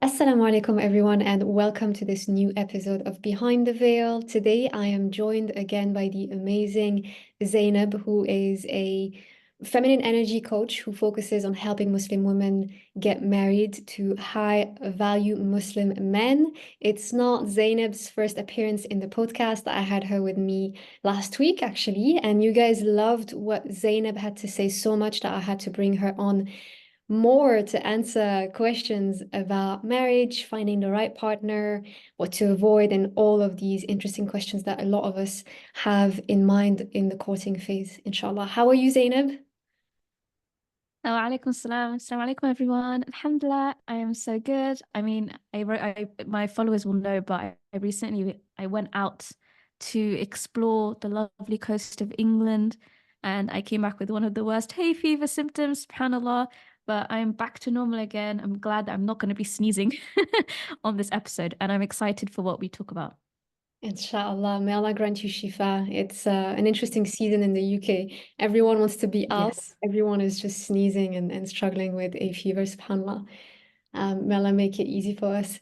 Assalamu alaikum, everyone, and welcome to this new episode of Behind the Veil. Today, I am joined again by the amazing Zainab, who is a feminine energy coach who focuses on helping Muslim women get married to high value Muslim men. It's not Zainab's first appearance in the podcast. I had her with me last week, actually, and you guys loved what Zainab had to say so much that I had to bring her on more to answer questions about marriage, finding the right partner, what to avoid, and all of these interesting questions that a lot of us have in mind in the courting phase, inshallah. How are you, Zainab? Alaikum salam. Assalamu alaikum, everyone. Alhamdulillah, I am so good. I mean, my followers will know, but I recently I went out to explore the lovely coast of England, and I came back with one of the worst hay fever symptoms, subhanallah. But I'm back to normal again. I'm glad that I'm not going to be sneezing on this episode, and I'm excited for what we talk about. Inshallah, may Allah grant you shifa. It's an interesting season in the UK. Everyone wants to be out. Yes. Everyone is just sneezing and struggling with a fever, subhanAllah. May Allah make it easy for us.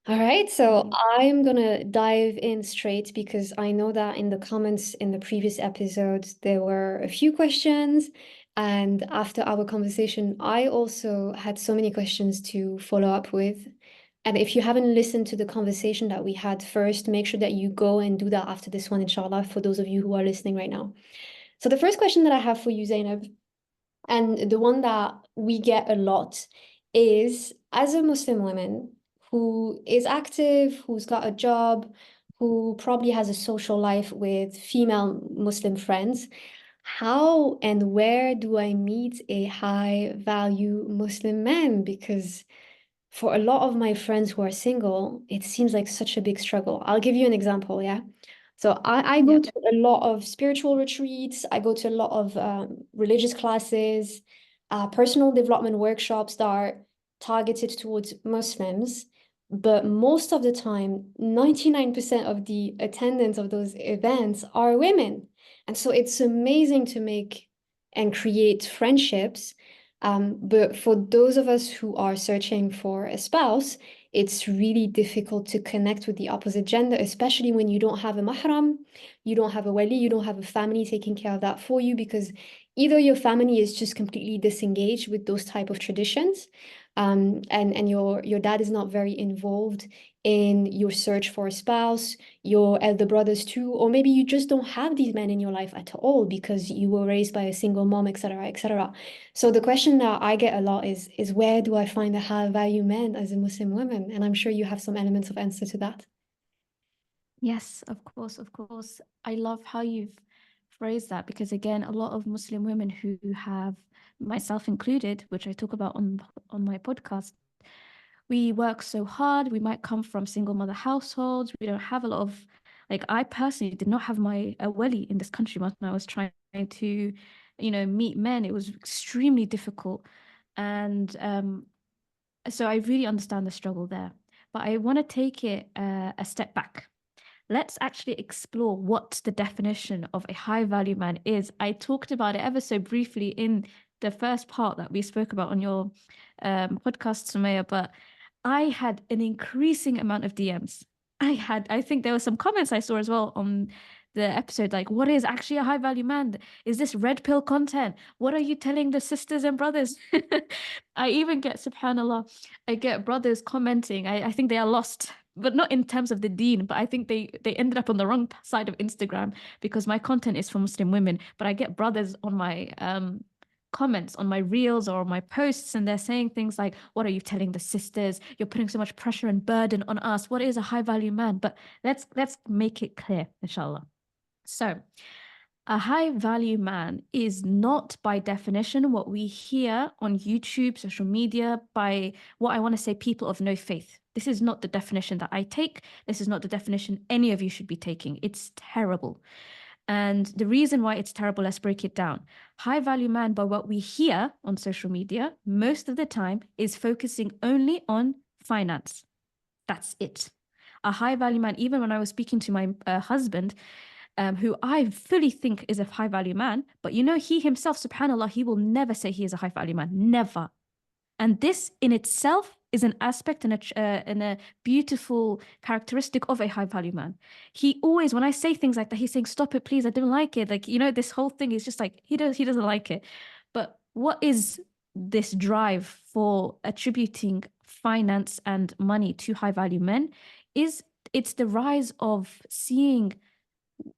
All right, so Ameen. I'm gonna dive in straight because I know that in the comments in the previous episodes there were a few questions, and after our conversation, I also had so many questions to follow up with. And if you haven't listened to the conversation that we had first, make sure that you go and do that after this one, inshallah, for those of you who are listening right now. So the first question that I have for you, Zainab, and the one that we get a lot is as a Muslim woman who is active, who's got a job, who probably has a social life with female Muslim friends, how and where do I meet a high value Muslim man? Because for a lot of my friends who are single, it seems like such a big struggle. I'll give you an example, yeah? So I go Yeah. to a lot of spiritual retreats. I go to a lot of religious classes, personal development workshops that are targeted towards Muslims. But most of the time, 99% of the attendants of those events are women. And so it's amazing to make and create friendships. But for those of us who are searching for a spouse, it's really difficult to connect with the opposite gender, especially when you don't have a mahram, you don't have a wali, you don't have a family taking care of that for you, because either your family is just completely disengaged with those type of traditions, and your dad is not very involved in your search for a spouse, your elder brothers too, or maybe you just don't have these men in your life at all because you were raised by a single mom, etc., etc. So the question that I get a lot is where do I find a high value man as a Muslim woman? And I'm sure you have some elements of answer to that. Yes, of course, of course. I love how you've phrased that because again, a lot of Muslim women who have, myself included, which I talk about on my podcast, we work so hard. We might come from single mother households. We don't have a lot of, like I personally did not have my wali in this country when I was trying to, meet men. It was extremely difficult. And so I really understand the struggle there. But I want to take it a step back. Let's actually explore what the definition of a high value man is. I talked about it ever so briefly in the first part that we spoke about on your podcast, Sumaya, but I had an increasing amount of DMs. I think there were some comments I saw as well on the episode, like, what is actually a high value man? Is this red pill content? What are you telling the sisters and brothers? I even get, subhanAllah, I get brothers commenting. I think they are lost, but not in terms of the deen, but I think they ended up on the wrong side of Instagram because my content is for Muslim women. But I get brothers on my comments on my reels or my posts, and they're saying things like, what are you telling the sisters? You're putting so much pressure and burden on us. What is a high value man? But let's make it clear, inshallah. So a high value man is not by definition what we hear on YouTube, social media, by what I want to say, people of no faith. This is not the definition that I take. This is not the definition any of you should be taking. It's terrible. And the reason why it's terrible, let's break it down. High value man, by what we hear on social media, most of the time is focusing only on finance. That's it. A high value man, even when I was speaking to my husband, who I fully think is a high value man, but he himself, subhanAllah, he will never say he is a high value man. Never. And this in itself is an aspect and a beautiful characteristic of a high value man. He always, when I say things like that, he's saying, stop it, please, I don't like it. Like, you know, this whole thing is just like, he doesn't like it. But what is this drive for attributing finance and money to high value men? It's the rise of seeing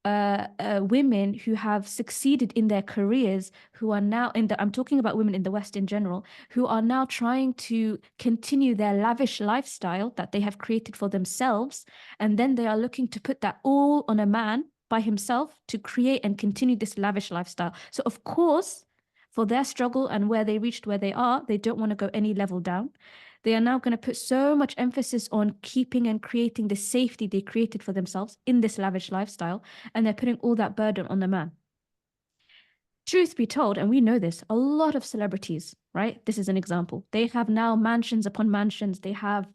women who have succeeded in their careers, who are now I'm talking about women in the West in general, who are now trying to continue their lavish lifestyle that they have created for themselves. And then they are looking to put that all on a man by himself to create and continue this lavish lifestyle. So, of course, for their struggle and where they reached where they are, they don't want to go any level down. They are now going to put so much emphasis on keeping and creating the safety they created for themselves in this lavish lifestyle, and they're putting all that burden on the man. Truth be told, and we know this, a lot of celebrities, right? This is an example. They have now mansions upon mansions. They have,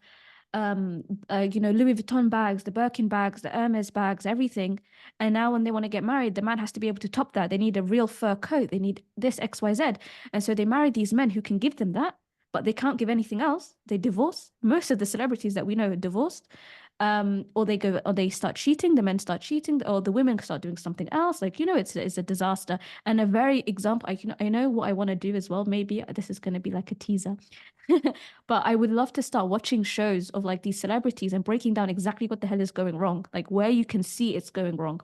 Louis Vuitton bags, the Birkin bags, the Hermes bags, everything. And now when they want to get married, the man has to be able to top that. They need a real fur coat. They need this X, Y, Z. And so they marry these men who can give them that, but they can't give anything else. They divorce. Most of the celebrities that we know are divorced. Or they start cheating, the men start cheating, or the women start doing something else. Like, you know, it's a disaster. And a very example, I know what I want to do as well. Maybe this is going to be like a teaser. But I would love to start watching shows of like these celebrities and breaking down exactly what the hell is going wrong, like where you can see it's going wrong.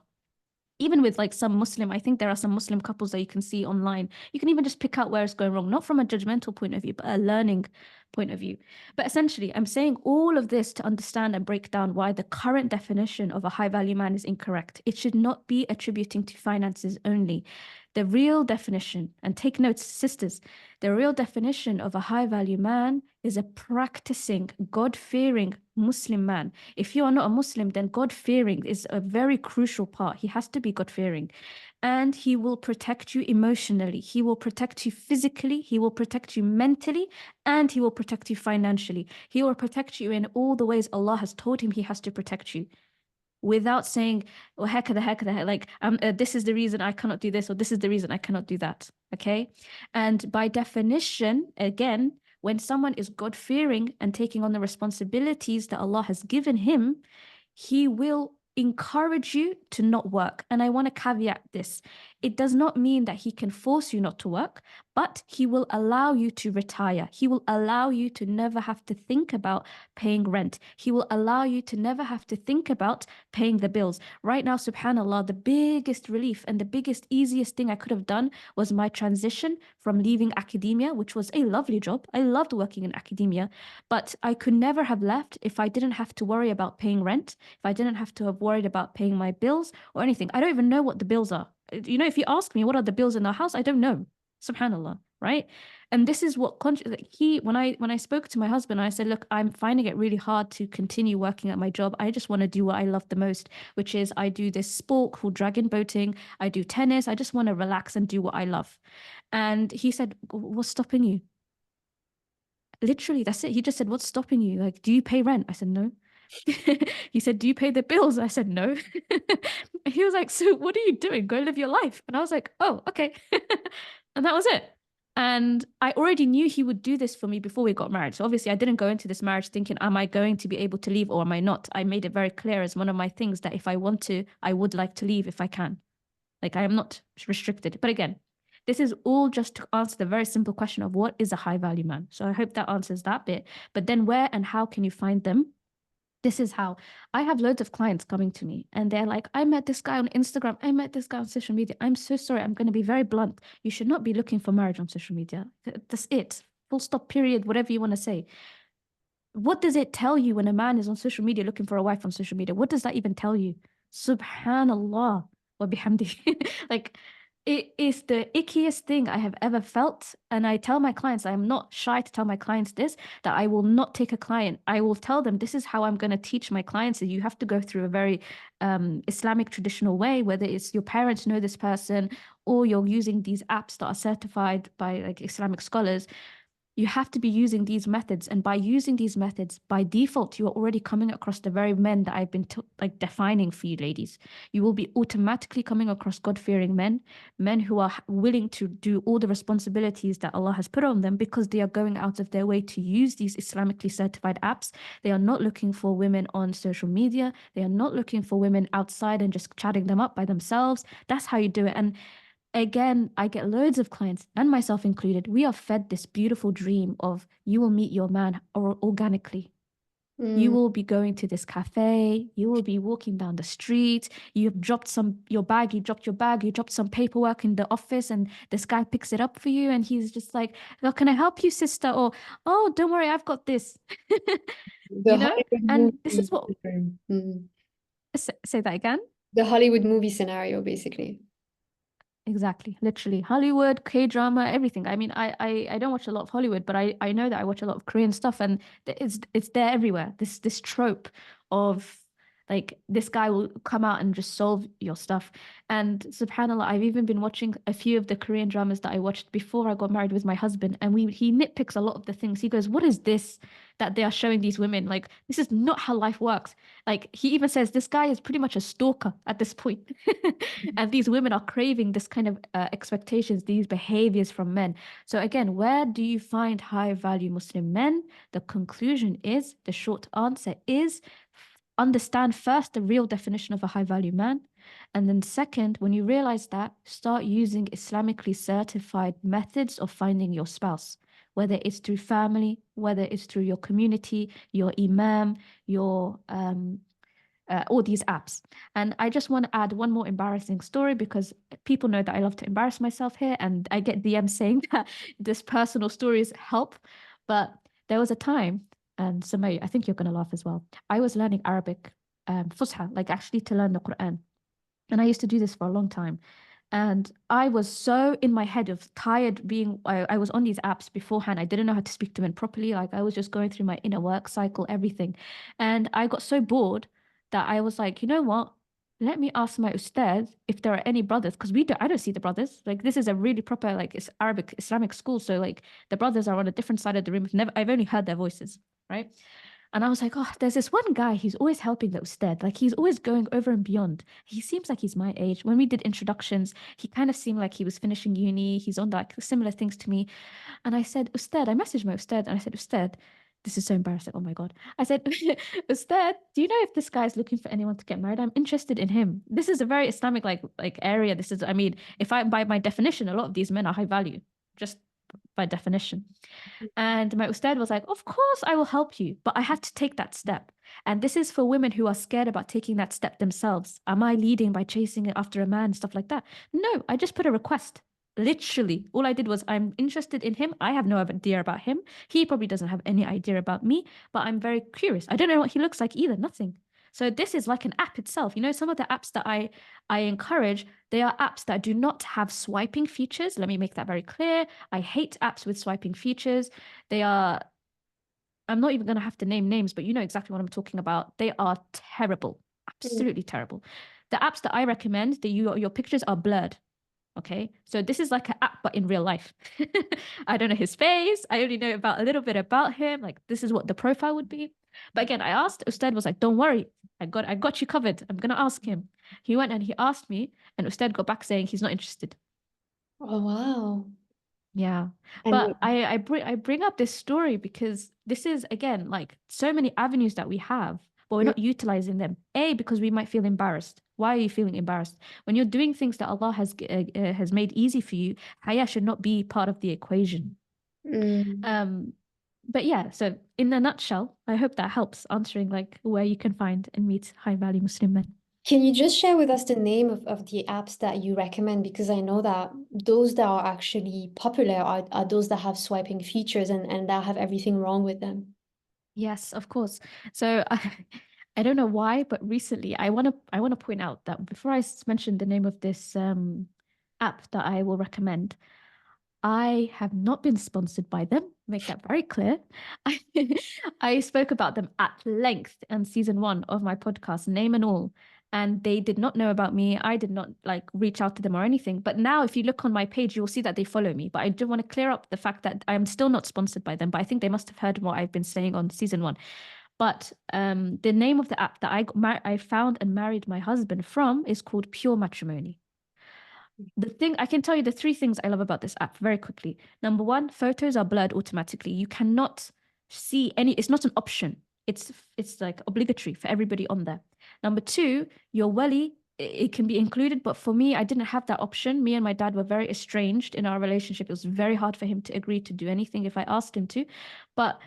Even with like some Muslim, I think there are some Muslim couples that you can see online. You can even just pick out where it's going wrong, not from a judgmental point of view, but a learning point of view. But essentially, I'm saying all of this to understand and break down why the current definition of a high value man is incorrect. It should not be attributing to finances only. The real definition, and take notes, sisters, the real definition of a high value man is a practicing, God-fearing Muslim man. If you are not a Muslim, then God-fearing is a very crucial part. He has to be God-fearing. And he will protect you emotionally. He will protect you physically. He will protect you mentally. And he will protect you financially. He will protect you in all the ways Allah has told him he has to protect you, without saying, well, heck of the heck, like, this is the reason I cannot do this, or this is the reason I cannot do that. Okay. And by definition, again, when someone is God-fearing and taking on the responsibilities that Allah has given him, he will encourage you to not work. And I want to caveat this. It does not mean that he can force you not to work, but he will allow you to retire. He will allow you to never have to think about paying rent. He will allow you to never have to think about paying the bills. Right now, subhanAllah, the biggest relief and the biggest, easiest thing I could have done was my transition from leaving academia, which was a lovely job. I loved working in academia, but I could never have left if I didn't have to worry about paying rent, if I didn't have to have worried about paying my bills or anything. I don't even know what the bills are. You know, if you ask me what are the bills in our house, I don't know. Subhanallah, right? And this is what when I spoke to my husband, I said, look, I'm finding it really hard to continue working at my job. I just want to do what I love the most, which is I do this sport called dragon boating. I do tennis. I just want to relax and do what I love. And he said, what's stopping you? Literally, that's it. He just said, what's stopping you? Like, do you pay rent? I said, no. He said, do you pay the bills? I said, no. He was like, so what are you doing? Go live your life. And I was like, oh, okay. And that was it. And I already knew he would do this for me before we got married. So obviously I didn't go into this marriage thinking, am I going to be able to leave or am I not? I made it very clear as one of my things that if I want to, I would like to leave if I can. Like, I am not restricted. But again, this is all just to answer the very simple question of what is a high value man. So I hope that answers that bit. But then where and how can you find them? This is how I have loads of clients coming to me and they're like, I met this guy on Instagram. I met this guy on social media. I'm so sorry. I'm going to be very blunt. You should not be looking for marriage on social media. That's it. Full stop, period, whatever you want to say. What does it tell you when a man is on social media looking for a wife on social media? What does that even tell you? Subhanallah wa bihamdi. Like, it is the ickiest thing I have ever felt. And I tell my clients, I am not shy to tell my clients this, that I will not take a client. I will tell them, this is how I'm going to teach my clients that you have to go through a very Islamic traditional way, whether it's your parents know this person or you're using these apps that are certified by like Islamic scholars. You have to be using these methods. And by using these methods, by default, you are already coming across the very men that I've been like defining for you, ladies. You will be automatically coming across God-fearing men, men who are willing to do all the responsibilities that Allah has put on them because they are going out of their way to use these Islamically certified apps. They are not looking for women on social media. They are not looking for women outside and just chatting them up by themselves. That's how you do it. And again, I get loads of clients, and myself included. We are fed this beautiful dream of you will meet your man organically. You Mm. will be going to this cafe, you will be walking down the street, you've dropped your bag, you dropped your bag, you dropped some paperwork in the office, and this guy picks it up for you, and he's just like, "Oh, can I help you, sister?" Or, "Oh, don't worry, I've got this." The You know? Hollywood And this is movie what, syndrome. Mm. say that again. The Hollywood movie scenario, basically. Exactly, literally Hollywood, K-drama, everything. I mean, I don't watch a lot of Hollywood, but I know that I watch a lot of Korean stuff, and it's there everywhere. This trope of like this guy will come out and just solve your stuff. And subhanallah, I've even been watching a few of the Korean dramas that I watched before I got married with my husband, and he nitpicks a lot of the things. He goes, "What is this that they are showing these women? Like, this is not how life works." Like he even says this guy is pretty much a stalker at this point. And these women are craving this kind of expectations, these behaviors from men. So again, where do you find high value Muslim men? The conclusion is, the short answer is, understand first the real definition of a high value man. And then second, when you realize that, start using Islamically certified methods of finding your spouse, whether it's through family, whether it's through your community, your imam, your all these apps. And I just want to add one more embarrassing story because people know that I love to embarrass myself here, and I get DMs saying that this personal stories help. But there was a time, and Samay, I think you're going to laugh as well. I was learning Arabic, Fusha, like actually to learn the Quran. And I used to do this for a long time. And I was so in my head of tired being, I was on these apps beforehand. I didn't know how to speak to men properly. Like I was just going through my inner work cycle, everything. And I got so bored that I was like, you know what? Let me ask my ustad if there are any brothers, because I don't see the brothers. Like this is a really proper, like it's Arabic Islamic school. So like the brothers are on a different side of the room. I've only heard their voices, right? And I was like, oh, there's this one guy, he's always helping the Ustad. Like he's always going over and beyond. He seems like he's my age. When we did introductions, he kind of seemed like he was finishing uni. He's on like similar things to me. And I said, Ustad, I messaged my Ustad and I said, Ustad, this is so embarrassing. Oh my God. I said, Ustad, do you know if this guy is looking for anyone to get married? I'm interested in him. This is a very Islamic like area. This is, I mean, if I by my definition, a lot of these men are high value, just by definition. And my ustad was like, of course, I will help you, but I have to take that step. And this is for women who are scared about taking that step themselves. Am I leading by chasing after a man, stuff like that? No, I just put a request. Literally, all I did was, I'm interested in him. I have no idea about him. He probably doesn't have any idea about me, but I'm very curious. I don't know what he looks like either, nothing. So this is like an app itself. You know, some of the apps that I encourage, they are apps that do not have swiping features. Let me make that very clear. I hate apps with swiping features. They are, I'm not even going to have to name names, but you know exactly what I'm talking about. They are terrible, Mm. absolutely terrible. The apps that I recommend, your pictures are blurred. Okay, so this is like an app, but in real life. I don't know his face. I only know about a little bit about him. Like this is what the profile would be. But again, I asked. Ustad was like, "Don't worry, I got you covered. I'm gonna ask him." He went and he asked me, and Ustad got back saying he's not interested. Oh, wow. Yeah. And But I bring up this story because this is again like so many avenues that we have, but we're mm, not utilizing them. A, because we might feel embarrassed. Why are you feeling embarrassed? When you're doing things that Allah has made easy for you, haya should not be part of the equation. mm. Um, but yeah, so in a nutshell, I hope that helps answering like where you can find and meet high value Muslim men. Can you just share with us the name of the apps that you recommend? Because I know that those that are actually popular are those that have swiping features and that have everything wrong with them. Yes, of course. So I don't know why, but recently I want to point out that before mention the name of this app that I will recommend, I have not been sponsored by them. Make that very clear. I spoke about them at length in season 1 of my podcast, name and all. and they did not know about me. I did not like reach out to them or anything. But now if you look on my page, you'll see that they follow me. But I do want to clear up the fact that I'm still not sponsored by them, but I think they must have heard what I've been saying on season one. But the name of the app that I found and married my husband from is called Pure Matrimony. The thing I can tell you the three things I love about this app very quickly. Number one, photos are blurred automatically. You cannot see any, it's not an option. It's like obligatory for everybody on there. Number two, your welly, it can be included, but for me, I didn't have that option. Me and my dad were very estranged in our relationship. It was very hard for him to agree to do anything if I asked him to. But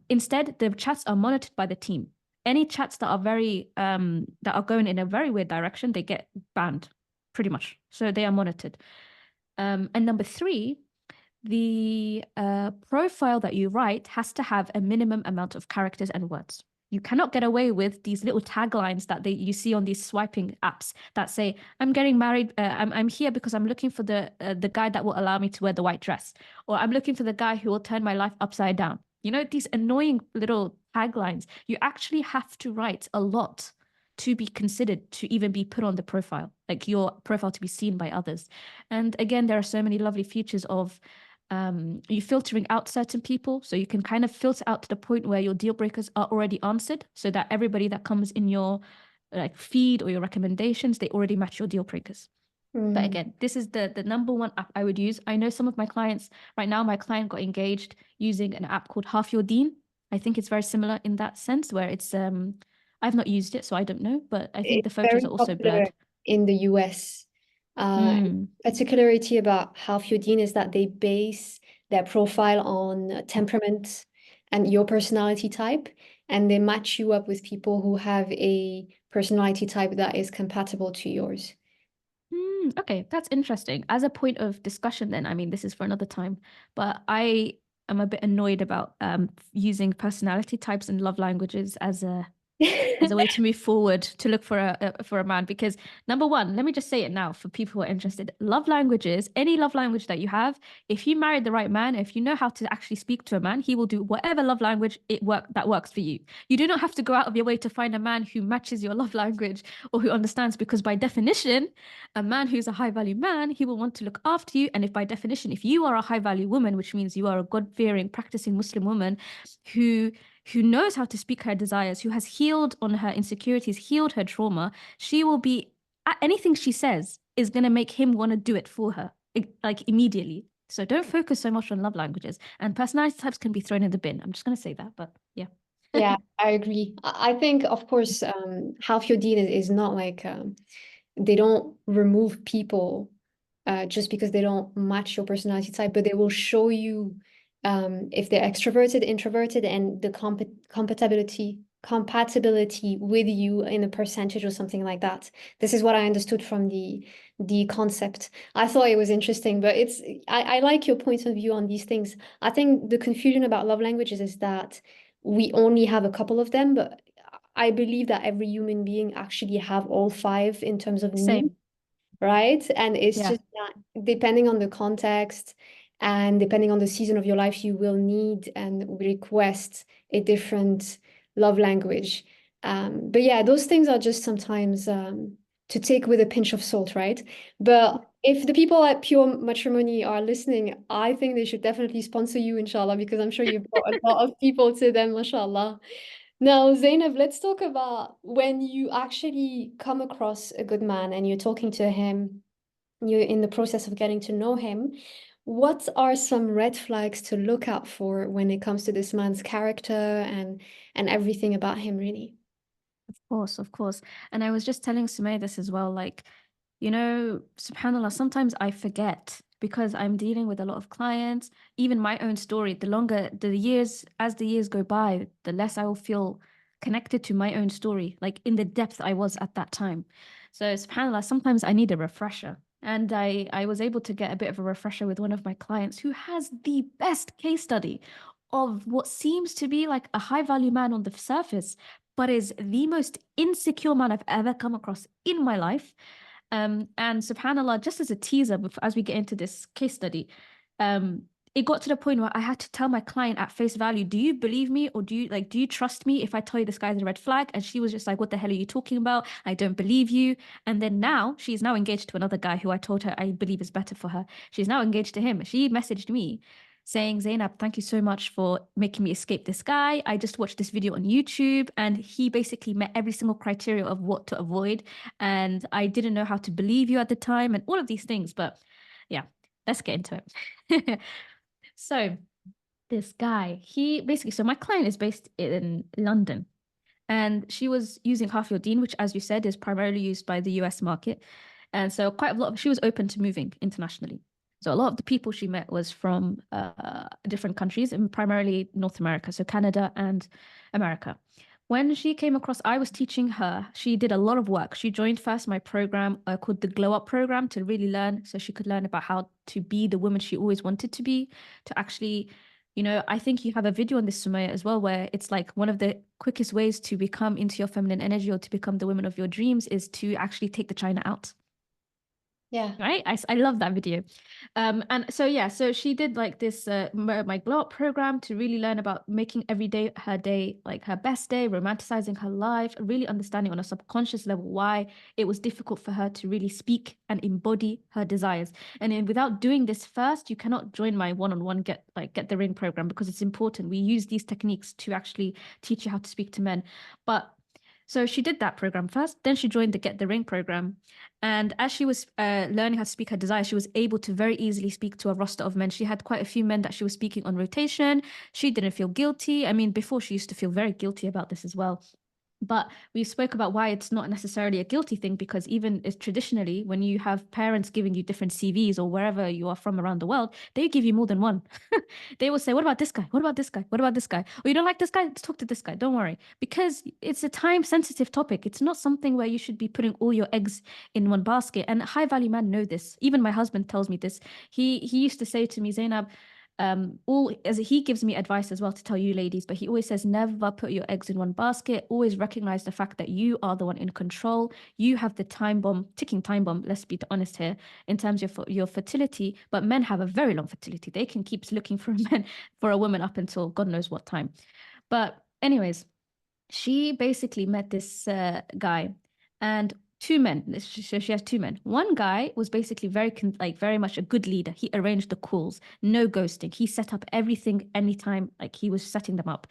instead, the chats are monitored by the team. Any chats that are that are going in a very weird direction, they get banned pretty much. So they are monitored. And number three, the profile that you write has to have a minimum amount of characters and words. You cannot get away with these little taglines that you see on these swiping apps that say, "I'm getting married. I'm here because I'm looking for the guy that will allow me to wear the white dress," or "I'm looking for the guy who will turn my life upside down." You know, these annoying little taglines. You actually have to write a lot to be considered to even be put on the profile, like your profile to be seen by others. And again, there are so many lovely features of you filtering out certain people. So you can kind of filter out to the point where your deal breakers are already answered so that everybody that comes in your like feed or your recommendations, they already match your deal breakers. But again, this is the number one app I would use. I know some of my clients right now, my client got engaged using an app called Half Your Deen. I think it's very similar in that sense where it's I've not used it, so I don't know, but I think the It's photos very are also popular blurred. in the US. Mm. Particularity about Half Your Deen is that they base their profile on temperament and your personality type, and they match you up with people who have a personality type that is compatible to yours. Okay, that's interesting. As a point of discussion, then, I mean, this is for another time, but I am a bit annoyed about using personality types and love languages as a way to move forward to look for a man, because number one, let me just say it now for people who are interested, love languages, any love language that you have, if you married the right man, if you know how to actually speak to a man, he will do whatever love language that works for you. You do not have to go out of your way to find a man who matches your love language or who understands, because by definition, a man who's a high value man, he will want to look after you. And if by definition, if you are a high value woman, which means you are a God-fearing practicing Muslim woman who knows how to speak her desires, who has healed on her insecurities, healed her trauma, she will be, anything she says is going to make him want to do it for her, like immediately. So don't focus so much on love languages, and personality types can be thrown in the bin. I'm just going to say that, but yeah. Yeah, I agree. I think, of course, Half Your Deen is not like they don't remove people just because they don't match your personality type, but they will show you if they're extroverted, introverted, and the compatibility with you in a percentage or something like that. This is what I understood from the concept. I thought it was interesting, but I like your point of view on these things. I think the confusion about love languages is that we only have a couple of them, but I believe that every human being actually have all five in terms of need, Same. right? And it's Yeah. just that depending on the context and depending on the season of your life, you will need and request a different love language. But yeah, those things are just sometimes to take with a pinch of salt, right? But if the people at Pure Matrimony are listening, I think they should definitely sponsor you, inshallah, because I'm sure you've brought a lot of people to them, mashallah. Now, Zainab, let's talk about when you actually come across a good man and you're talking to him, you're in the process of getting to know him. What are some red flags to look out for when it comes to this man's character and everything about him, really? Of course, of course. And I was just telling Sumay this as well, like, subhanAllah, sometimes I forget because I'm dealing with a lot of clients, even my own story. As the years go by, the less I will feel connected to my own story, like in the depth I was at that time. So, subhanAllah, sometimes I need a refresher. And I was able to get a bit of a refresher with one of my clients who has the best case study of what seems to be like a high value man on the surface, but is the most insecure man I've ever come across in my life. And subhanAllah, just as a teaser, as we get into this case study, it got to the point where I had to tell my client at face value, do you believe me, or do you trust me if I tell you this guy's a red flag? And she was just like, what the hell are you talking about? I don't believe you. And then now she's now engaged to another guy who I told her I believe is better for her. She's now engaged to him. She messaged me saying, Zainab, thank you so much for making me escape this guy. I just watched this video on YouTube and he basically met every single criteria of what to avoid. And I didn't know how to believe you at the time and all of these things. But yeah, let's get into it. So this guy, he basically, so my client is based in London and she was using half your Dean, which, as you said, is primarily used by the US market. And so quite a lot of, she was open to moving internationally. So a lot of the people she met was from different countries and primarily North America, so Canada and America. When she came across, I was teaching her. She did a lot of work. She joined first my program called the Glow Up program to really learn, so she could learn about how to be the woman she always wanted to be, to actually, you know, I think you have a video on this, Sumaya, as well, where it's like one of the quickest ways to become into your feminine energy or to become the woman of your dreams is to actually take the china out. Yeah. Right. I love that video. And so, yeah, so she did like this, my glow up program to really learn about making every day her day, like her best day, romanticizing her life, really understanding on a subconscious level why it was difficult for her to really speak and embody her desires. And then without doing this first, you cannot join my one-on-one get the ring program because it's important. We use these techniques to actually teach you how to speak to men. But so she did that program first, then she joined the Get the Ring program. And as she was learning how to speak her desire, she was able to very easily speak to a roster of men. She had quite a few men that she was speaking on rotation. She didn't feel guilty. I mean, before she used to feel very guilty about this as well. But we spoke about why it's not necessarily a guilty thing, because even traditionally, when you have parents giving you different CVs or wherever you are from around the world, they give you more than one. They will say, what about this guy? What about this guy? What about this guy? Oh, you don't like this guy? Let's talk to this guy. Don't worry. Because it's a time sensitive topic. It's not something where you should be putting all your eggs in one basket. And high value men know this. Even my husband tells me this. He used to say to me, Zainab, all as he gives me advice as well to tell you ladies, but he always says never put your eggs in one basket. Always recognize the fact that you are the one in control. You have the time bomb, ticking time bomb, let's be honest here, in terms of your fertility. But men have a very long fertility. They can keep looking for men for a woman up until God knows what time. But anyways, she basically met this guy and two men. So she has two men. One guy was basically very much a good leader. He arranged the calls, no ghosting. He set up everything anytime, like he was setting them up.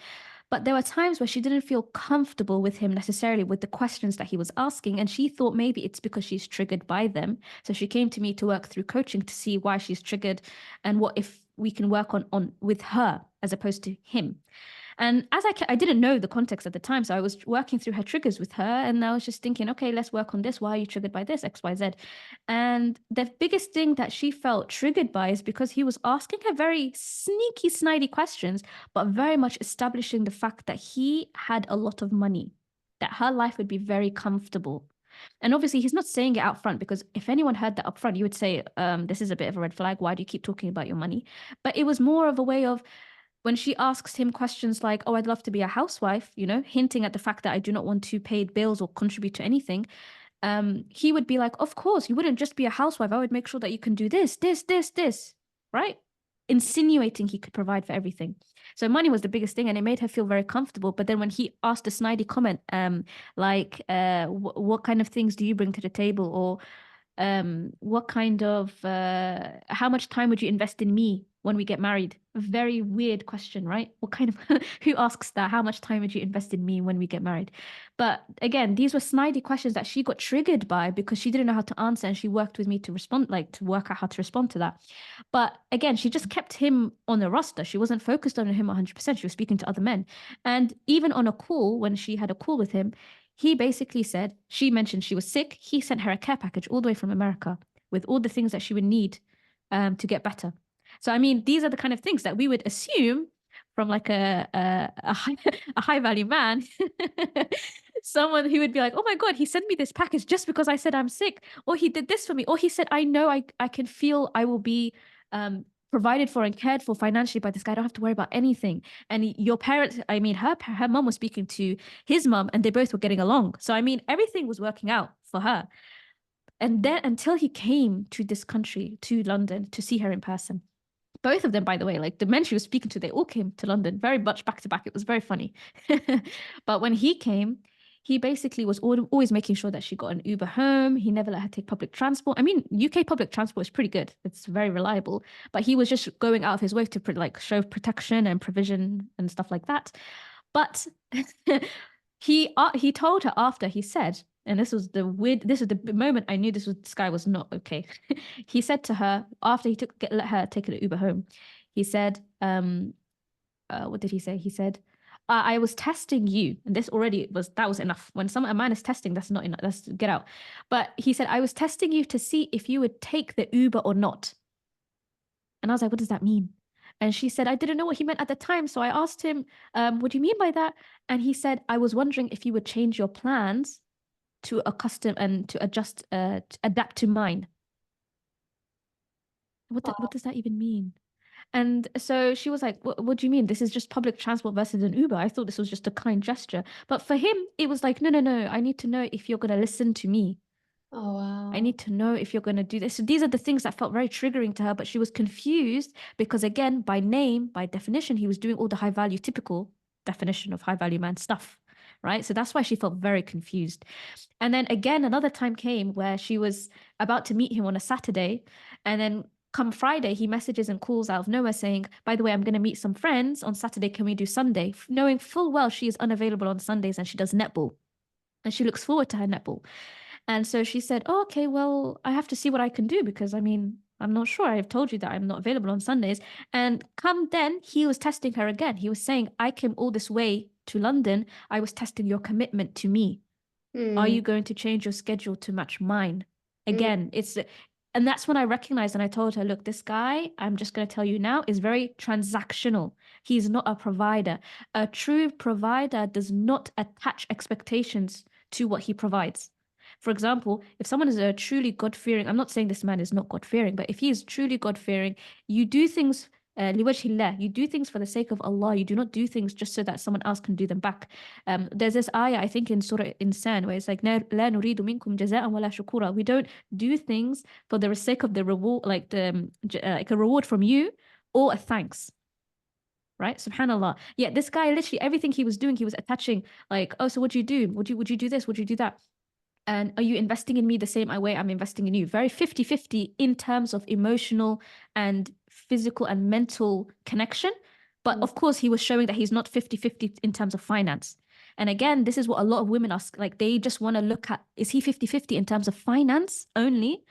But there were times where she didn't feel comfortable with him necessarily with the questions that he was asking. And she thought maybe it's because she's triggered by them. So she came to me to work through coaching to see why she's triggered and what if we can work on with her as opposed to him. And as I didn't know the context at the time, so I was working through her triggers with her, and I was just thinking, okay, let's work on this. Why are you triggered by this, X, Y, Z? And the biggest thing that she felt triggered by is because he was asking her very sneaky, snidey questions, but very much establishing the fact that he had a lot of money, that her life would be very comfortable. And obviously, he's not saying it out front because if anyone heard that up front, you would say, this is a bit of a red flag. Why do you keep talking about your money? But it was more of a way of when she asks him questions like, oh, I'd love to be a housewife, you know, hinting at the fact that I do not want to pay bills or contribute to anything, he would be like, of course, you wouldn't just be a housewife. I would make sure that you can do this, right? Insinuating he could provide for everything. So money was the biggest thing and it made her feel very comfortable. But then when he asked a snidey comment, what kind of things do you bring to the table? Or what kind of how much time would you invest in me when we get married? A very weird question, right? What kind of who asks that? How much time would you invest in me when we get married? But again, these were snidey questions that she got triggered by because she didn't know how to answer, and she worked with me to respond, like to work out how to respond to that. But again, she just kept him on the roster. She wasn't focused on him 100%. She was speaking to other men. And even on a call, when she had a call with him, he basically said, she mentioned she was sick. He sent her a care package all the way from America with all the things that she would need to get better. So, I mean, these are the kind of things that we would assume from like a high value man, someone who would be like, oh my God, he sent me this package just because I said I'm sick. Or he did this for me. Or he said, I know I can feel I will be provided for and cared for financially by this guy. I don't have to worry about anything. And your parents, I mean, her mom was speaking to his mom and they both were getting along. So, I mean, everything was working out for her. And then until he came to this country, to London, to see her in person. Both of them, by the way, like the men she was speaking to, they all came to London very much back to back. It was very funny. But when he came, he basically was always making sure that she got an Uber home. He never let her take public transport. I mean, UK public transport is pretty good. It's very reliable. But he was just going out of his way to like show protection and provision and stuff like that. But he told her after, he said, and this is the moment I knew this guy was not okay. He said to her after let her take an Uber home, he said, what did he say? He said, I was testing you. And that was enough. When a man is testing, that's not enough. That's get out. But he said, I was testing you to see if you would take the Uber or not. And I was like, what does that mean? And she said, I didn't know what he meant at the time. So I asked him, what do you mean by that? And he said, I was wondering if you would change your plans to accustom and to adjust, to adapt to mine. What does that even mean? And so she was like, what do you mean? This is just public transport versus an Uber. I thought this was just a kind gesture. But for him, it was like, no, no, no. I need to know if you're going to listen to me. Oh, I wow. need to know if you're going to do this. So these are the things that felt very triggering to her, but she was confused because, again, by name, by definition, he was doing all the high value, typical definition of high value man stuff, right? So that's why she felt very confused. And then again, another time came where she was about to meet him on a Saturday. And then come Friday, he messages and calls out of nowhere saying, by the way, I'm going to meet some friends on Saturday. Can we do Sunday? Knowing full well she is unavailable on Sundays and she does netball. And she looks forward to her netball. And so she said, oh, okay, well, I have to see what I can do because I mean, I'm not sure. I've told you that I'm not available on Sundays. And come then, he was testing her again. He was saying, I came all this way to London. I was testing your commitment to me. Are Mm, you going to change your schedule to match mine? mm, Again, and that's when I recognized and I told her, look, this guy, I'm just going to tell you now, is very transactional. He's not a provider. A true provider does not attach expectations to what he provides. For example, if someone is a truly God-fearing, I'm not saying this man is not God-fearing, but if he is truly God-fearing, you do things لوجه الله. You do things for the sake of Allah. You do not do things just so that someone else can do them back. There's this ayah, I think, in Surah Insan, where it's like, لا نريد منكم جزاء ولا شكورا. We don't do things for the sake of the reward, like a reward from you or a thanks. Right? Subhanallah. Yeah, this guy literally everything he was doing, he was attaching like, oh, so what do you do? Would you do this? Would you do that? And are you investing in me the same way I'm investing in you? Very 50-50 in terms of emotional and physical and mental connection. But mm, of course, he was showing that he's not 50-50 in terms of finance. And again, this is what a lot of women ask. Like, they just want to look at, is he 50-50 in terms of finance only?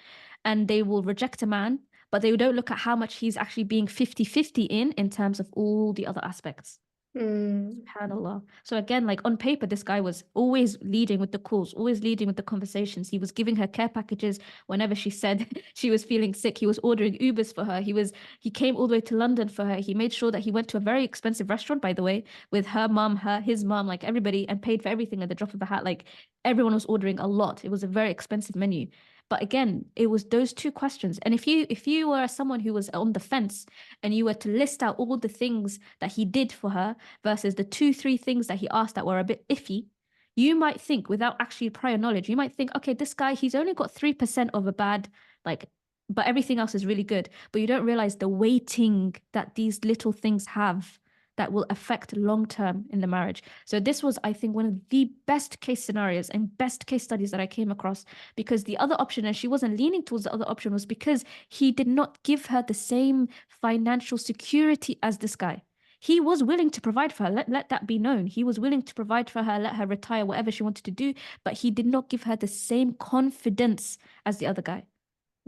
And they will reject a man, but they don't look at how much he's actually being 50-50 in terms of all the other aspects. mm, SubhanAllah. So again, like on paper, this guy was always leading with the calls, always leading with the conversations. He was giving her care packages whenever she said she was feeling sick. He was ordering Ubers for her. He came all the way to London for her. He made sure that he went to a very expensive restaurant, by the way, with her mom, his mom, like everybody, and paid for everything at the drop of a hat. Like everyone was ordering a lot. It was a very expensive menu. But again, it was those two questions. And if you were someone who was on the fence and you were to list out all the things that he did for her versus the two, three things that he asked that were a bit iffy, you might think without actually prior knowledge, you might think, okay, this guy, he's only got 3% of a bad, like, but everything else is really good. But you don't realize the weighting that these little things have that will affect long term in the marriage. So this was, I think, one of the best case scenarios and best case studies that I came across because the other option, and she wasn't leaning towards the other option, was because he did not give her the same financial security as this guy. He was willing to provide for her. Let that be known. He was willing to provide for her, let her retire, whatever she wanted to do, but he did not give her the same confidence as the other guy.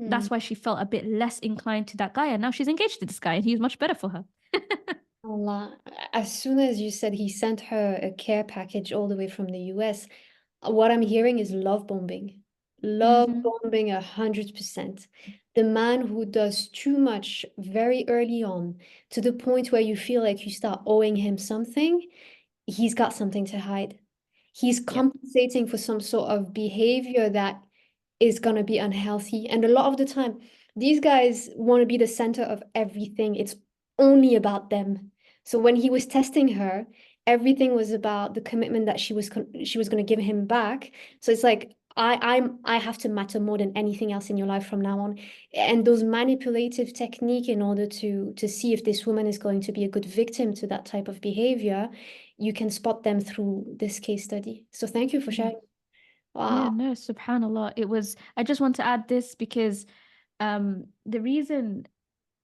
mm. That's why she felt a bit less inclined to that guy. And now she's engaged to this guy and he's much better for her. Allah. As soon as you said he sent her a care package all the way from the US, what I'm hearing is love bombing. Love Mm-hmm. bombing 100%. The man who does too much very early on to the point where you feel like you start owing him something, he's got something to hide. He's Yep. compensating for some sort of behavior that is going to be unhealthy. And a lot of the time, these guys want to be the center of everything. It's only about them. So when he was testing her, everything was about the commitment that she was going to give him back. So it's like, I have to matter more than anything else in your life from now on. And those manipulative technique in order to see if this woman is going to be a good victim to that type of behavior, you can spot them through this case study. So thank you for Yeah. sharing. Yeah, Wow. no, subhanallah. It was, I just want to add this because the reason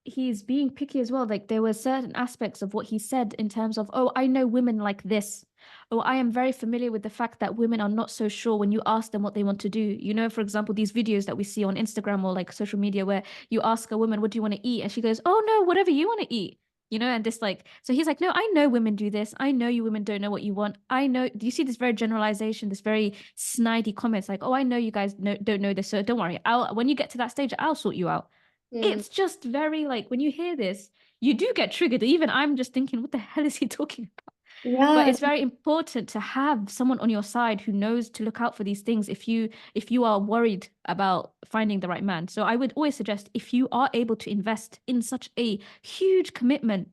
he's being picky as well. Like there were certain aspects of what he said in terms of, oh, I know women like this. Oh, I am very familiar with the fact that women are not so sure when you ask them what they want to do. You know, for example, these videos that we see on Instagram or like social media where you ask a woman, what do you want to eat? And she goes, oh no, whatever you want to eat. You know, and this like, so he's like, no, I know women do this. I know you women don't know what you want. I know. Do you see this very generalization, this very snidey comments like, oh, I know you guys don't know this, so don't worry. When you get to that stage, I'll sort you out. Mm. It's just very like when you hear this, you do get triggered. Even I'm just thinking, what the hell is he talking about? But Yeah, it's very important to have someone on your side who knows to look out for these things if you are worried about finding the right man. So I would always suggest if you are able to invest in such a huge commitment,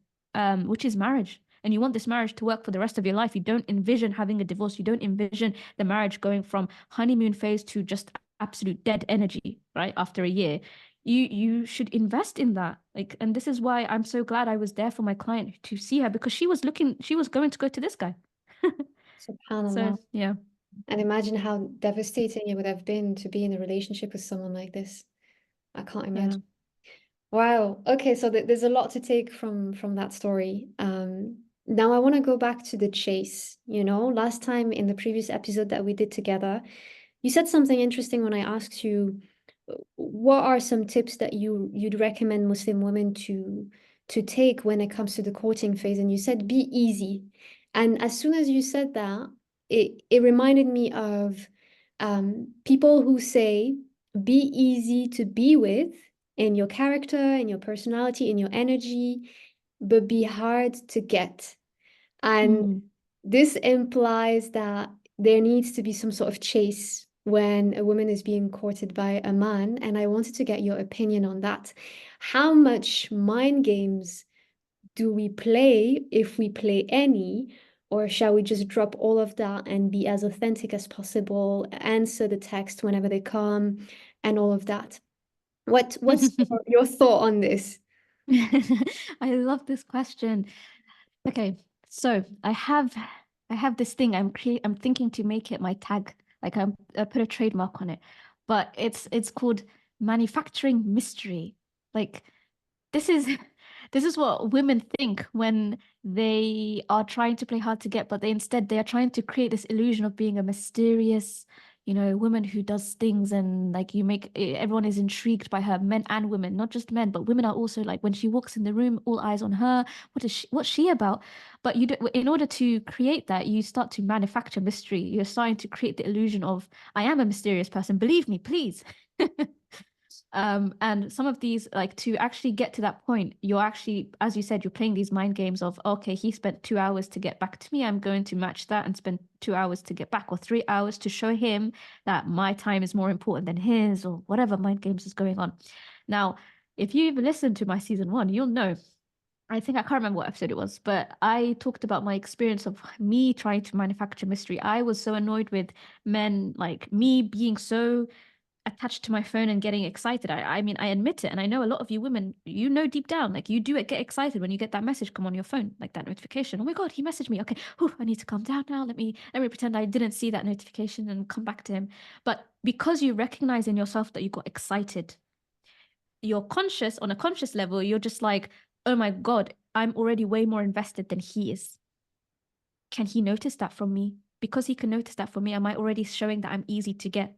which is marriage, and you want this marriage to work for the rest of your life, you don't envision having a divorce, you don't envision the marriage going from honeymoon phase to just absolute dead energy, right? After a year you should invest in that, like, and this is why I'm so glad I was there for my client to see her because she was going to go to this guy. So subhanAllah. yeah. And imagine how devastating it would have been to be in a relationship with someone like this. I can't Yeah. imagine. Wow. Okay, so there's a lot to take from that story. Now I want to go back to the chase. You know, last time in the previous episode that we did together, you said something interesting when I asked you what are some tips that you'd recommend Muslim women to take when it comes to the courting phase, and you said be easy. And as soon as you said that, it reminded me of people who say be easy to be with in your character, in your personality, in your energy, but be hard to get. And Mm. this implies that there needs to be some sort of chase when a woman is being courted by a man. And I wanted to get your opinion on that. How much mind games do we play, if we play any? Or shall we just drop all of that and be as authentic as possible, answer the text whenever they come, and all of that? What's your thought on this? I love this question. Okay, so I have this thing I'm thinking to make it my tag. Like I put a trademark on it. But it's called manufacturing mystery. Like this is this is what women think when they are trying to play hard to get, but they are trying to create this illusion of being a mysterious, woman who does things and like everyone is intrigued by her, men and women, not just men, but women are also like when she walks in the room, all eyes on her. What's she about? But in order to create that, you start to manufacture mystery. You're starting to create the illusion of I am a mysterious person. Believe me, please. And some of these, like to actually get to that point, you're actually, as you said, you're playing these mind games of, okay, he spent 2 hours to get back to me. I'm going to match that and spend 2 hours to get back, or 3 hours to show him that my time is more important than his, or whatever mind games is going on. Now, if you've listened to my season one, you'll know. I think I can't remember what episode it was, but I talked about my experience of me trying to manufacture mystery. I was so annoyed with men like me being so attached to my phone and getting excited. I mean, I admit it, and I know a lot of you women, deep down, like you do get excited when you get that message come on your phone, like that notification. Oh my God, he messaged me. Okay, whew, I need to calm down now. Let me pretend I didn't see that notification and come back to him. But because you recognize in yourself that you got excited, you're conscious on a conscious level, you're just like, oh my God, I'm already way more invested than he is. Can he notice that from me? Because he can notice that from me, am I already showing that I'm easy to get?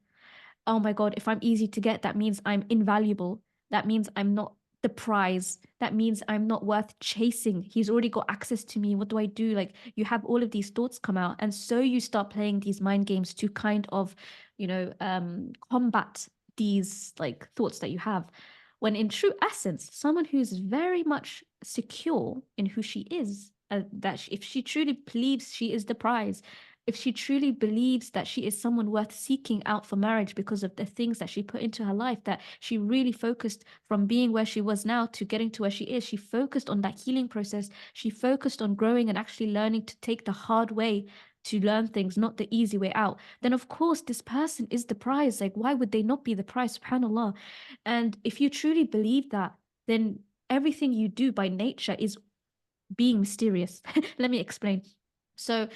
Oh my God, if I'm easy to get, that means I'm invaluable. That means I'm not the prize. That means I'm not worth chasing. He's already got access to me. What do I do? Like you have all of these thoughts come out. And so you start playing these mind games to kind of, combat these like thoughts that you have. When in true essence, someone who's very much secure in who she is, if she truly believes she is the prize, if she truly believes that she is someone worth seeking out for marriage because of the things that she put into her life, that she really focused from being where she was now to getting to where she is, she focused on that healing process. She focused on growing and actually learning to take the hard way to learn things, not the easy way out, then of course this person is the prize. Like, why would they not be the prize? SubhanAllah. And if you truly believe that, then everything you do by nature is being mysterious. Let me explain. So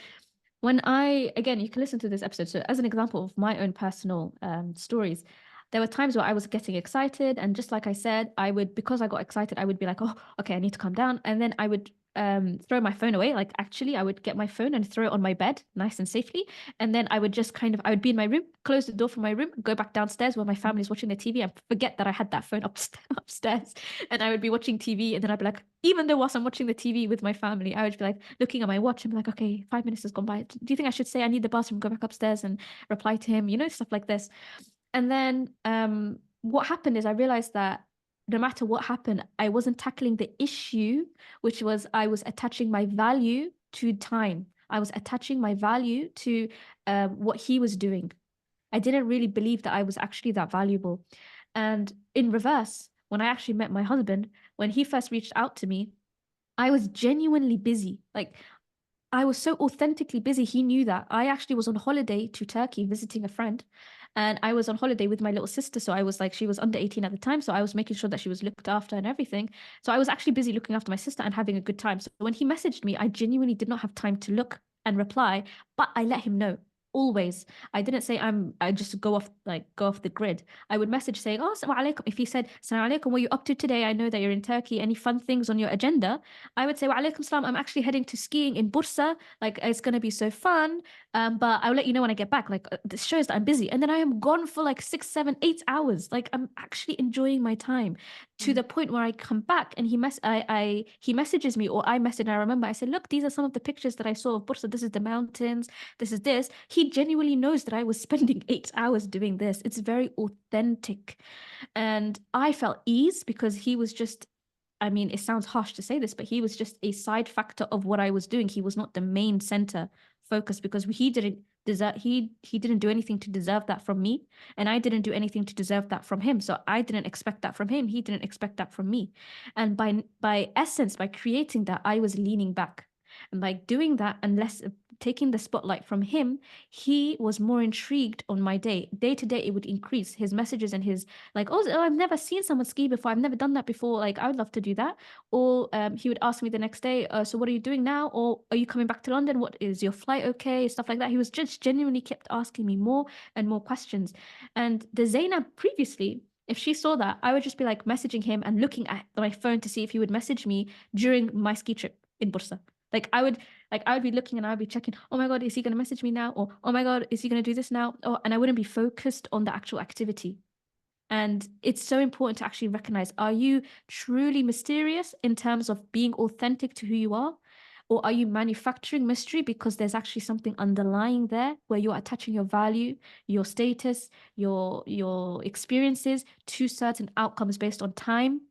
when again, you can listen to this episode. So as an example of my own personal stories, there were times where I was getting excited, and just like I said, because I got excited, I would be like, oh, okay, I need to calm down. And then I would throw my phone away. Like, actually, I would get my phone and throw it on my bed nice and safely. And then I would just I would be in my room, close the door from my room, go back downstairs where my family's watching the TV, and forget that I had that phone upstairs. And I would be watching TV, and then I'd be like, even though whilst I'm watching the TV with my family, I would be like looking at my watch and be like, okay, 5 minutes has gone by. Do you think I should say I need the bathroom, go back upstairs and reply to him? Stuff like this. And then what happened is I realized that no matter what happened, I wasn't tackling the issue, which was I was attaching my value to time. I was attaching my value to what he was doing. I didn't really believe that I was actually that valuable. And in reverse, when I actually met my husband, when he first reached out to me, I was genuinely busy. Like, I was so authentically busy. He knew that. I actually was on holiday to Turkey visiting a friend, and I was on holiday with my little sister. So I was like, she was under 18 at the time. So I was making sure that she was looked after and everything. So I was actually busy looking after my sister and having a good time. So when he messaged me, I genuinely did not have time to look and reply, but I let him know. Always. I didn't say I just go off the grid. I would message saying, oh, assalamu alaikum. If he said, assalamu alaikum, what are you up to today? I know that you're in Turkey. Any fun things on your agenda? I would say, wa alaikum salam, I'm actually heading to skiing in Bursa. Like, it's going to be so fun. But I'll let you know when I get back. Like, this shows that I'm busy. And then I am gone for like 6, 7, 8 hours. Like, I'm actually enjoying my time to the point where I come back and he messages me, or I message, and I remember I said, look, these are some of the pictures that I saw of Bursa. This is the mountains. This is this. He genuinely knows that I was spending 8 hours doing this. It's very authentic. And I felt ease because he was just, I mean, it sounds harsh to say this, but he was just a side factor of what I was doing. He was not the main center focus because he didn't deserve he didn't do anything to deserve that from me, and I didn't do anything to deserve that from him. So I didn't expect that from him. He didn't expect that from me. And by essence, by creating that, I was leaning back. And by doing that and less taking the spotlight from him, he was more intrigued on my day. Day to day, it would increase his messages and his like, oh, I've never seen someone ski before. I've never done that before. Like, I would love to do that. Or he would ask me the next day, so what are you doing now? Or are you coming back to London? What is your flight okay? Stuff like that. He was just genuinely kept asking me more and more questions. And the Zainab previously, if she saw that, I would just be like messaging him and looking at my phone to see if he would message me during my ski trip in Bursa. I would be looking and I would be checking, oh my God, is he going to message me now? Or, oh my God, is he going to do this now? And I wouldn't be focused on the actual activity. And it's so important to actually recognize, are you truly mysterious in terms of being authentic to who you are? Or are you manufacturing mystery because there's actually something underlying there where you're attaching your value, your status, your experiences to certain outcomes based on time,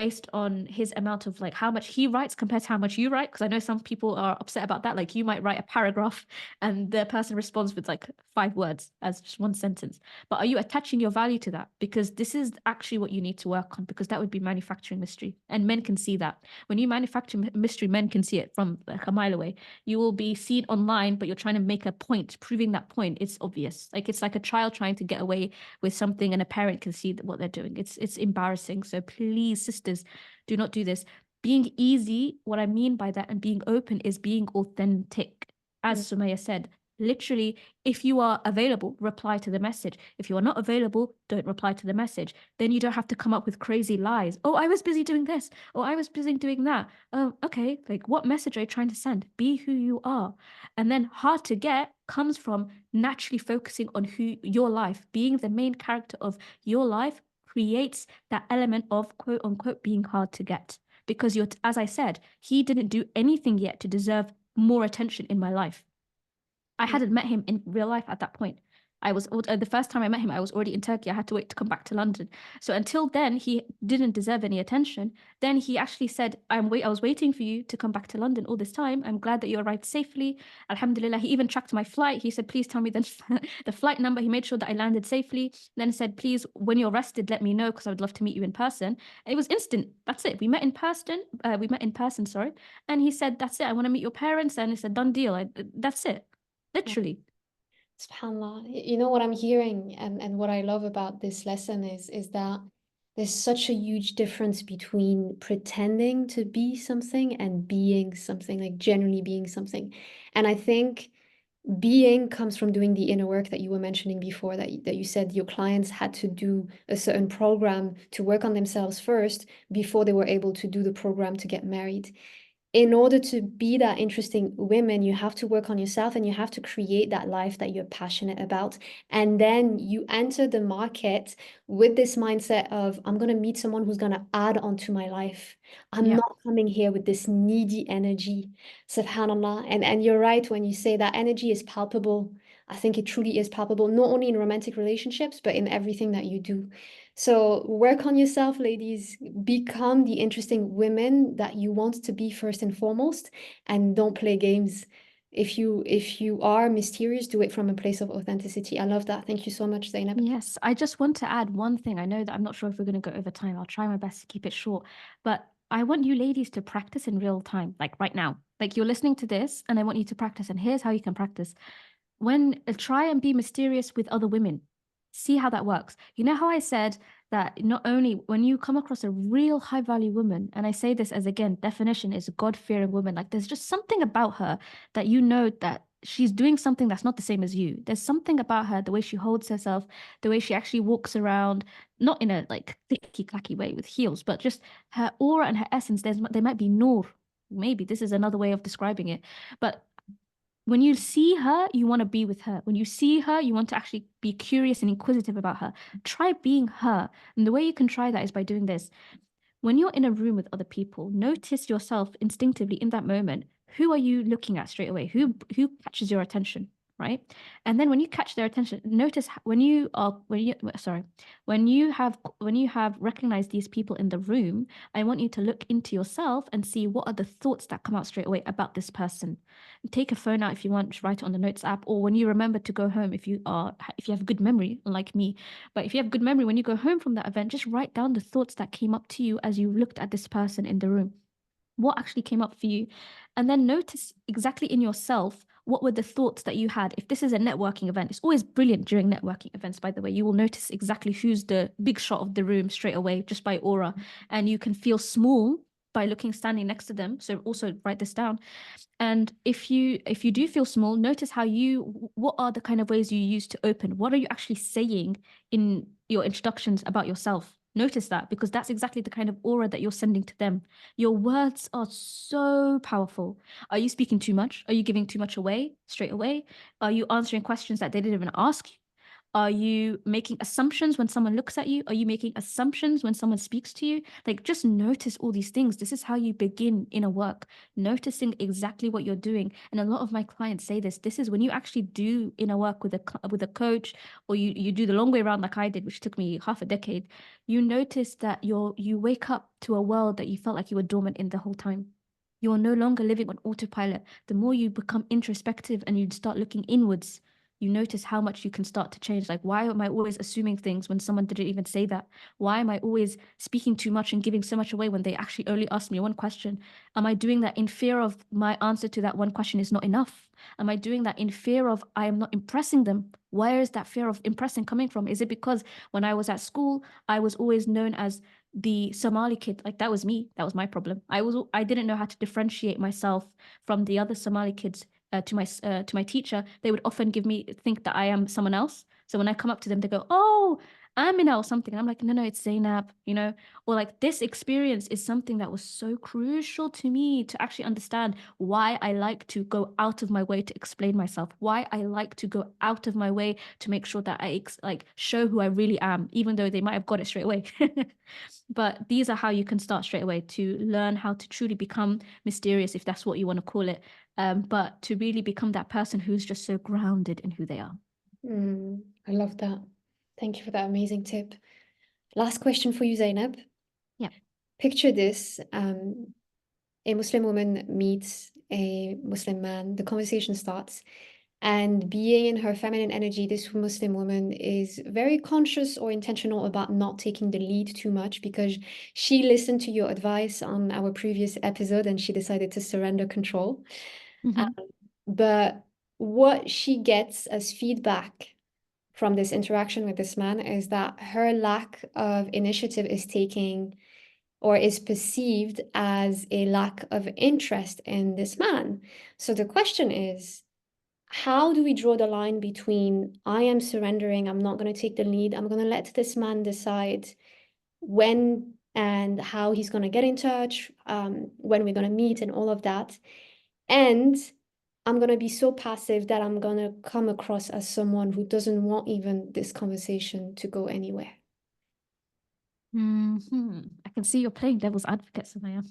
based on his amount of like how much he writes compared to how much you write? Because I know some people are upset about that. Like, you might write a paragraph and the person responds with like 5 words as just one sentence. But are you attaching your value to that? Because this is actually what you need to work on, because that would be manufacturing mystery. And men can see that. When you manufacture mystery, men can see it from like a mile away. You will be seen online, but you're trying to make a point. Proving that point, it's obvious. Like, it's like a child trying to get away with something and a parent can see what they're doing. It's embarrassing. So please, sisters, do not do this. Being easy, what I mean by that, and being open is being authentic. As Sumaya said, literally, if you are available, reply to the message. If you are not available, don't reply to the message. Then you don't have to come up with crazy lies. Oh, I was busy doing this. Oh, I was busy doing that. Okay, like, what message are you trying to send? Be who you are. And then hard to get comes from naturally focusing on who your life, being the main character of your life, creates that element of quote unquote being hard to get. Because as I said, he didn't do anything yet to deserve more attention in my life. I hadn't met him in real life at that point. The first time I met him, I was already in Turkey. I had to wait to come back to London. So until then, he didn't deserve any attention. Then he actually said, I was waiting for you to come back to London all this time. I'm glad that you arrived safely. Alhamdulillah. He even tracked my flight. He said, please tell me the flight number. He made sure that I landed safely. Then he said, please, when you're rested, let me know, because I would love to meet you in person. And it was instant. That's it. We met in person, sorry. And he said, that's it. I want to meet your parents. And it's a done deal. That's it. literally. SubhanAllah. You know what I'm hearing and what I love about this lesson is that there's such a huge difference between pretending to be something and being something, like genuinely being something. And I think being comes from doing the inner work that you were mentioning before, that you said your clients had to do a certain program to work on themselves first before they were able to do the program to get married. In order to be that interesting women, you have to work on yourself and you have to create that life that you're passionate about. And then you enter the market with this mindset of, I'm going to meet someone who's going to add on to my life. I'm Yeah. not coming here with this needy energy. Subhanallah. And you're right when you say that energy is palpable. I think it truly is palpable, not only in romantic relationships, but in everything that you do. So work on yourself, ladies. Become the interesting women that you want to be first and foremost, and don't play games. If you are mysterious, do it from a place of authenticity. I love that. Thank you so much, Zainab. Yes, I just want to add one thing. I know that I'm not sure if we're going to go over time. I'll try my best to keep it short, but I want you ladies to practice in real time, like right now. Like you're listening to this, and I want you to practice. And here's how you can practice. When try and be mysterious with other women. See how that works. You know how I said that not only when you come across a real high value woman, and I say this as again, definition is a God-fearing woman, like there's just something about her that you know that she's doing something that's not the same as you. There's something about her, the way she holds herself, the way she actually walks around, not in a like clicky clacky way with heels, but just her aura and her essence. There might be nur. Maybe this is another way of describing it. But when you see her, you want to be with her. When you see her, you want to actually be curious and inquisitive about her. Try being her. And the way you can try that is by doing this. When you're in a room with other people, notice yourself instinctively in that moment. Who are you looking at straight away? Who catches your attention, right? And then when you catch their attention, notice when you have recognized these people in the room, I want you to look into yourself and see what are the thoughts that come out straight away about this person. Take a phone out if you want, to write it on the notes app, or when you remember to go home if you have good memory, unlike me. But if you have good memory, when you go home from that event, just write down the thoughts that came up to you as you looked at this person in the room. What actually came up for you? And then notice exactly in yourself what were the thoughts that you had. If this is a networking event, it's always brilliant during networking events, by the way. You will notice exactly who's the big shot of the room straight away, just by aura. And you can feel small by standing next to them. So also write this down. And if you do feel small, notice what are the kind of ways you use to open? What are you actually saying in your introductions about yourself? Notice that because that's exactly the kind of aura that you're sending to them. Your words are so powerful. Are you speaking too much? Are you giving too much away straight away? Are you answering questions that they didn't even ask you? Are you making assumptions when someone looks at you? Are you making assumptions when someone speaks to you? Like, just notice all these things. This is how you begin inner work, noticing exactly what you're doing. And a lot of my clients say this. This is when you actually do inner work with a coach, or you do the long way around like I did, which took me half a decade. You notice that you wake up to a world that you felt like you were dormant in the whole time. You're no longer living on autopilot. The more you become introspective and you start looking inwards, you notice how much you can start to change. Like, why am I always assuming things when someone didn't even say that? Why am I always speaking too much and giving so much away when they actually only asked me one question? Am I doing that in fear of my answer to that one question is not enough? Am I doing that in fear of I am not impressing them? Where is that fear of impressing coming from? Is it because when I was at school, I was always known as the Somali kid? Like that was me. That was my problem. I didn't know how to differentiate myself from the other Somali kids to my teacher. They would often think that I am someone else. So when I come up to them, they go, "Oh, Amina or something." And I'm like, "No, no, it's Zainab," you know? Or like this experience is something that was so crucial to me to actually understand why I like to go out of my way to explain myself, why I like to go out of my way to make sure that like show who I really am, even though they might have got it straight away. But these are how you can start straight away to learn how to truly become mysterious, if that's what you want to call it, but to really become that person who's just so grounded in who they are. I love that. Thank you for that amazing tip. Last question for you, Zainab. Yeah. Picture this. A Muslim woman meets a Muslim man. The conversation starts. And being in her feminine energy, this Muslim woman is very conscious or intentional about not taking the lead too much because she listened to your advice on our previous episode and she decided to surrender control. Hmm. But what she gets as feedback from this interaction with this man is that her lack of initiative is taking or is perceived as a lack of interest in this man. So the question is, how do we draw the line between I am surrendering, I'm not going to take the lead, I'm going to let this man decide when and how he's going to get in touch, when we're going to meet and all of that. And I'm going to be so passive that I'm going to come across as someone who doesn't want even this conversation to go anywhere. I can see you're playing devil's advocate, Samaya.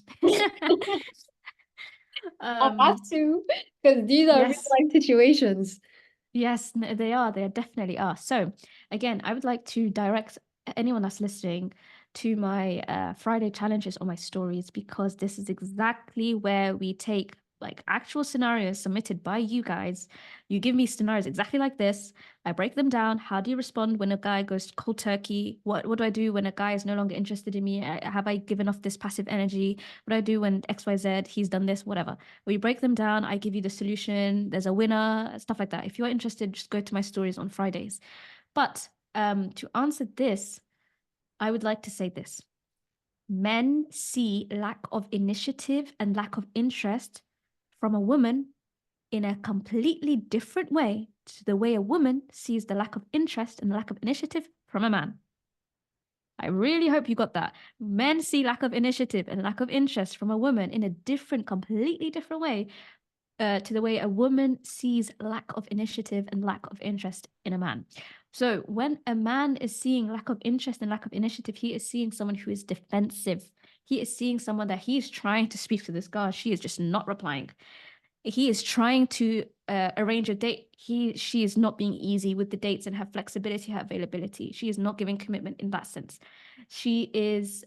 I have to, because these are real Yes. life situations. Yes, they are. They definitely are. So, again, I would like to direct anyone that's listening to my Friday challenges on my stories, because this is exactly where we take like actual scenarios submitted by you guys. You give me scenarios exactly like this. I break them down. How do you respond when a guy goes cold turkey? What do I do when a guy is no longer interested in me? Have I given off this passive energy? What do I do when XYZ, he's done this, whatever? We break them down. I give you the solution. There's a winner, stuff like that. If you're interested, just go to my stories on Fridays. But to answer this, I would like to say this. Men see lack of initiative and lack of interest from a woman in a completely different way to the way a woman sees the lack of interest and lack of initiative from a man. I really hope you got that. Men see lack of initiative and lack of interest from a woman in a different, completely different way to the way a woman sees lack of initiative and lack of interest in a man. So when a man is seeing lack of interest and lack of initiative, he is seeing someone who is defensive. He is seeing someone that he is trying to speak to this girl. She is just not replying. He is trying to arrange a date. She is not being easy with the dates and her flexibility, her availability. She is not giving commitment in that sense. She is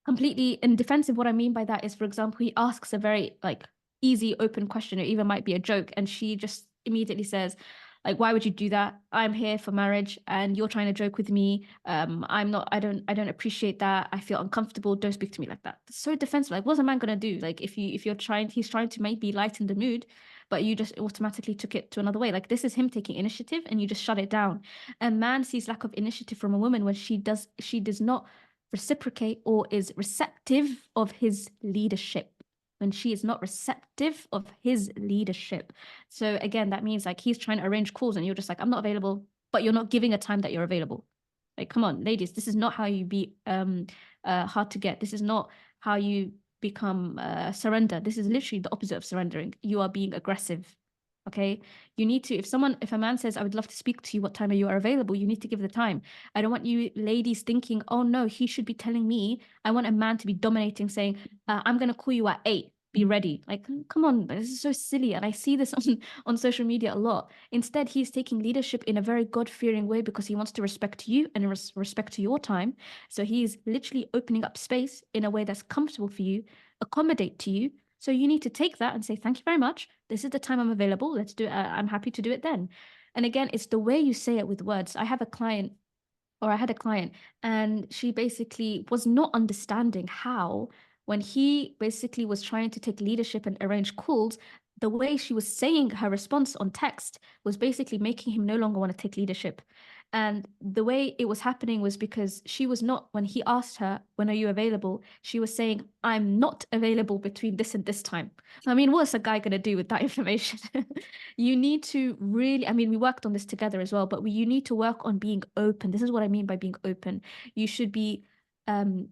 completely in defensive. What I mean by that is, for example, he asks a very like easy, open question, or even might be a joke, and she just immediately says, like, why would you do that? I'm here for marriage and you're trying to joke with me. I'm not, I don't appreciate that. I feel uncomfortable. Don't speak to me like that. That's so defensive. Like, what's a man gonna do? Like, if you're trying, he's trying to maybe lighten the mood, but you just automatically took it to another way. Like, this is him taking initiative and you just shut it down. A man sees lack of initiative from a woman when she does not reciprocate or is receptive of his leadership, when she is not receptive of his leadership. So again, that means like he's trying to arrange calls and you're just like, I'm not available, but you're not giving a time that you're available. Like, come on, ladies, this is not how you be hard to get. This is not how you become surrender. This is literally the opposite of surrendering. You are being aggressive. Okay. You need to, if a man says, I would love to speak to you, what time are you available? You need to give the time. I don't want you ladies thinking, oh no, he should be telling me. I want a man to be dominating, saying, I'm going to call you at 8. Be ready. Like, come on, this is so silly. And I see this on social media a lot. Instead, he's taking leadership in a very God-fearing way because he wants to respect you and respect to your time. So he's literally opening up space in a way that's comfortable for you, accommodate to you. So you need to take that and say, thank you very much. This is the time I'm available. Let's do it. I'm happy to do it then. And again, it's the way you say it with words. I had a client, and she basically was not understanding how, when he basically was trying to take leadership and arrange calls, the way she was saying her response on text was basically making him no longer want to take leadership. And the way it was happening was because she was not, when he asked her, when are you available? She was saying, I'm not available between this and this time. I mean, what's a guy going to do with that information? You need to really, I mean, we worked on this together as well, but you need to work on being open. This is what I mean by being open. You should be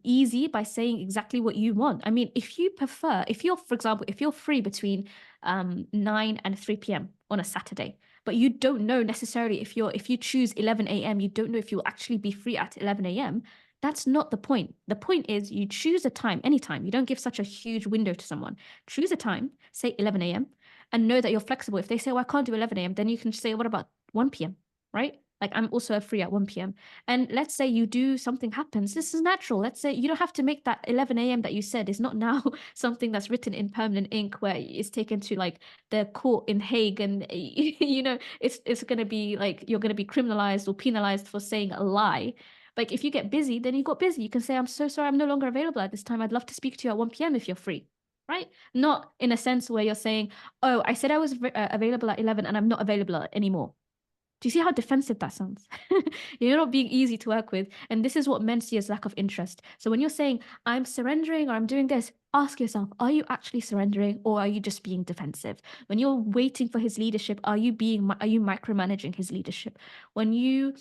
easy by saying exactly what you want. I mean, if you prefer, if you're, for example, if you're free between 9 and 3 p.m. on a Saturday, but you don't know necessarily if you choose 11 a.m., you don't know if you'll actually be free at 11 a.m. That's not the point. The point is you choose a time, anytime. You don't give such a huge window to someone. Choose a time, say 11 a.m., and know that you're flexible. If they say, well, I can't do 11 a.m., then you can say, what about 1 p.m., right? Like, I'm also free at 1 p.m. And let's say you do, something happens. This is natural. Let's say you don't have to make that 11 a.m. that you said is not now something that's written in permanent ink where it's taken to like the court in Hague, and it's going to be like you're going to be criminalized or penalized for saying a lie. Like, if you get busy, then you got busy. You can say, I'm so sorry, I'm no longer available at this time. I'd love to speak to you at 1 p.m. if you're free. right? Not in a sense where you're saying, oh, I said I was available at 11 and I'm not available anymore. Do you see how defensive that sounds? You're not being easy to work with. And this is what men see as lack of interest. So when you're saying, I'm surrendering or I'm doing this, ask yourself, are you actually surrendering or are you just being defensive? When you're waiting for his leadership, are you micromanaging his leadership? When you,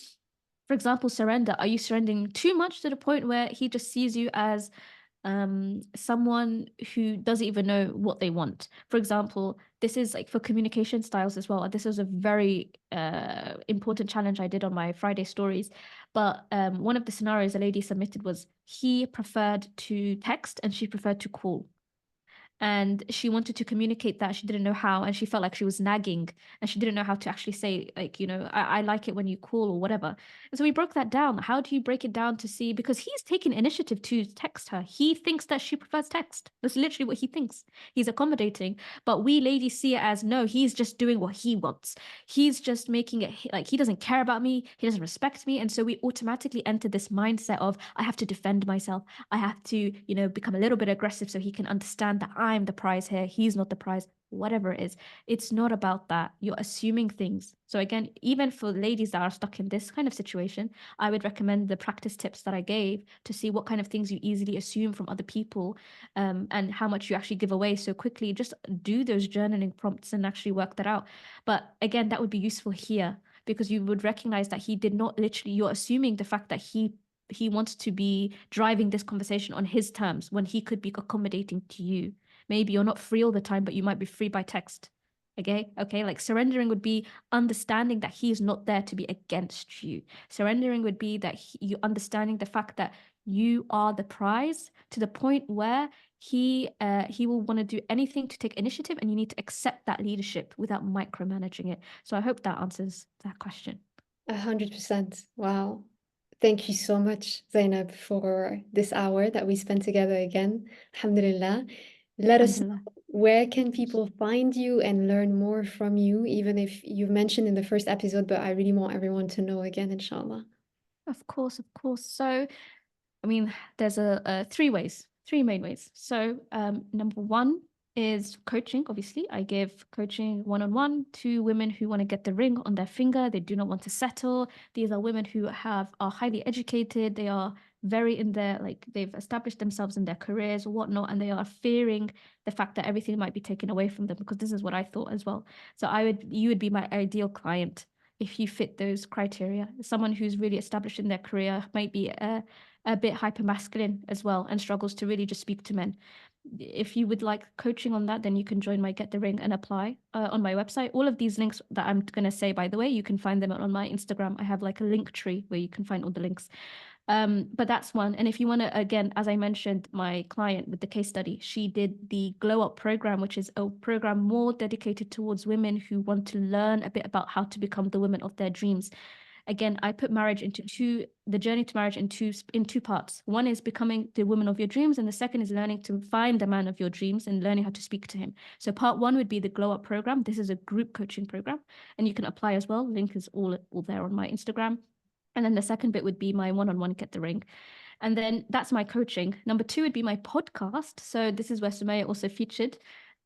for example, surrender, are you surrendering too much to the point where he just sees you as someone who doesn't even know what they want? For example, this is like for communication styles as well. This is a very important challenge I did on my Friday stories. But one of the scenarios a lady submitted was he preferred to text and she preferred to call, and she wanted to communicate that she didn't know how, and she felt like she was nagging and she didn't know how to actually say, like, I like it when you call or whatever. And so we broke that down. How do you break it down to see, because he's taking initiative to text her, he thinks that she prefers text. That's literally what he thinks. He's accommodating, but we ladies see it as, no, he's just doing what he wants. He's just making it like he doesn't care about me, he doesn't respect me. And so we automatically enter this mindset of, I have to defend myself, I have to, become a little bit aggressive so he can understand that I'm the prize here, he's not the prize, whatever it is. It's not about that. You're assuming things. So again, even for ladies that are stuck in this kind of situation, I would recommend the practice tips that I gave to see what kind of things you easily assume from other people, and how much you actually give away so quickly. Just do those journaling prompts and actually work that out. But again, that would be useful here because you would recognize that he did not literally, you're assuming the fact that he wants to be driving this conversation on his terms when he could be accommodating to you. Maybe you're not free all the time, but you might be free by text. Okay, like surrendering would be understanding that he is not there to be against you. Surrendering would be that you understanding the fact that you are the prize, to the point where he will want to do anything to take initiative, and you need to accept that leadership without micromanaging it. So I hope that answers that question. 100%. Wow. Thank you so much, Zainab, for this hour that we spent together again. Alhamdulillah. Let us know, Alhamdulillah. where can people find you and learn more from you, even if you've mentioned in the first episode, but I really want everyone to know again, inshallah. Of course, of course. So I mean, there's three main ways. So, number one is coaching. Obviously, I give coaching one-on-one to women who want to get the ring on their finger. They do not want to settle. These are women who are highly educated. They are very in their, like, they've established themselves in their careers or whatnot, and they are fearing the fact that everything might be taken away from them, because this is what I thought as well. So you would be my ideal client if you fit those criteria. Someone who's really established in their career, might be a bit hyper masculine as well, and struggles to really just speak to men. If you would like coaching on that, then you can join my Get the Ring and apply on my website. All of these links that I'm going to say, by the way, you can find them on my Instagram. I have like a link tree where you can find all the links. But that's one. And if you want to, again, as I mentioned, my client with the case study, she did the Glow Up program, which is a program more dedicated towards women who want to learn a bit about how to become the women of their dreams. Again, I put the journey to marriage in two parts. One is becoming the woman of your dreams, and the second is learning to find the man of your dreams and learning how to speak to him. So part one would be the Glow Up program. This is a group coaching program, and you can apply as well. Link is all there on my Instagram. And then the second bit would be my one-on-one Get the Ring. And then that's my coaching. Number two would be my podcast. So this is where Sumaya also featured,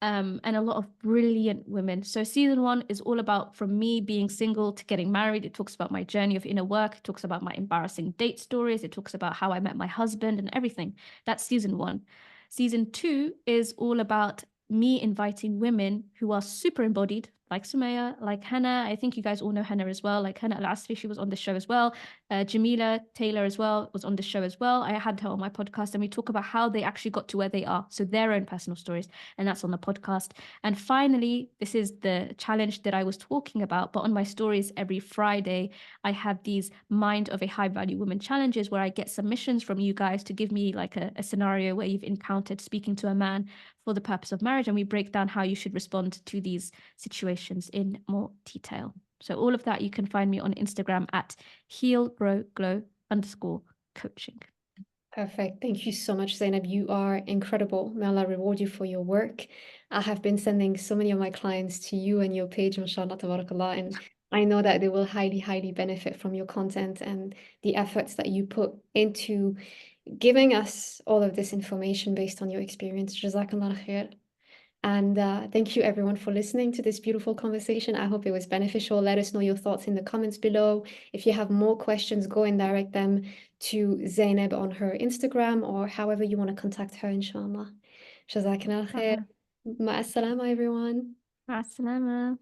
and a lot of brilliant women. So season one is all about from me being single to getting married. It talks about my journey of inner work. It talks about my embarrassing date stories. It talks about how I met my husband and everything. That's season one. Season two is all about me inviting women who are super embodied, like Sumaya, like Hannah. I think you guys all know Hannah as well. Like Hannah Al-Asri, she was on the show as well. Jamila Taylor as well was on the show as well. I had her on my podcast, and we talk about how they actually got to where they are. So their own personal stories, and that's on the podcast. And finally, this is the challenge that I was talking about, but on my stories every Friday, I have these Mind of a High Value Woman challenges where I get submissions from you guys to give me like a scenario where you've encountered speaking to a man for the purpose of marriage, and we break down how you should respond to these situations in more detail. So all of that, you can find me on Instagram at healgrowglow_coaching. Perfect. Thank you so much, Zainab. You are incredible. May Allah reward you for your work. I have been sending so many of my clients to you and your page, mashallah, tabarakallah, and I know that they will highly, highly benefit from your content and the efforts that you put into giving us all of this information based on your experience. Jazakallah khair. And thank you everyone for listening to this beautiful conversation. I hope it was beneficial. Let us know your thoughts in the comments below. If you have more questions, go and direct them to Zainab on her Instagram or however you want to contact her, inshallah. Jazakallah khair. Inshallah. Ma'as salama, everyone. مع السلامة.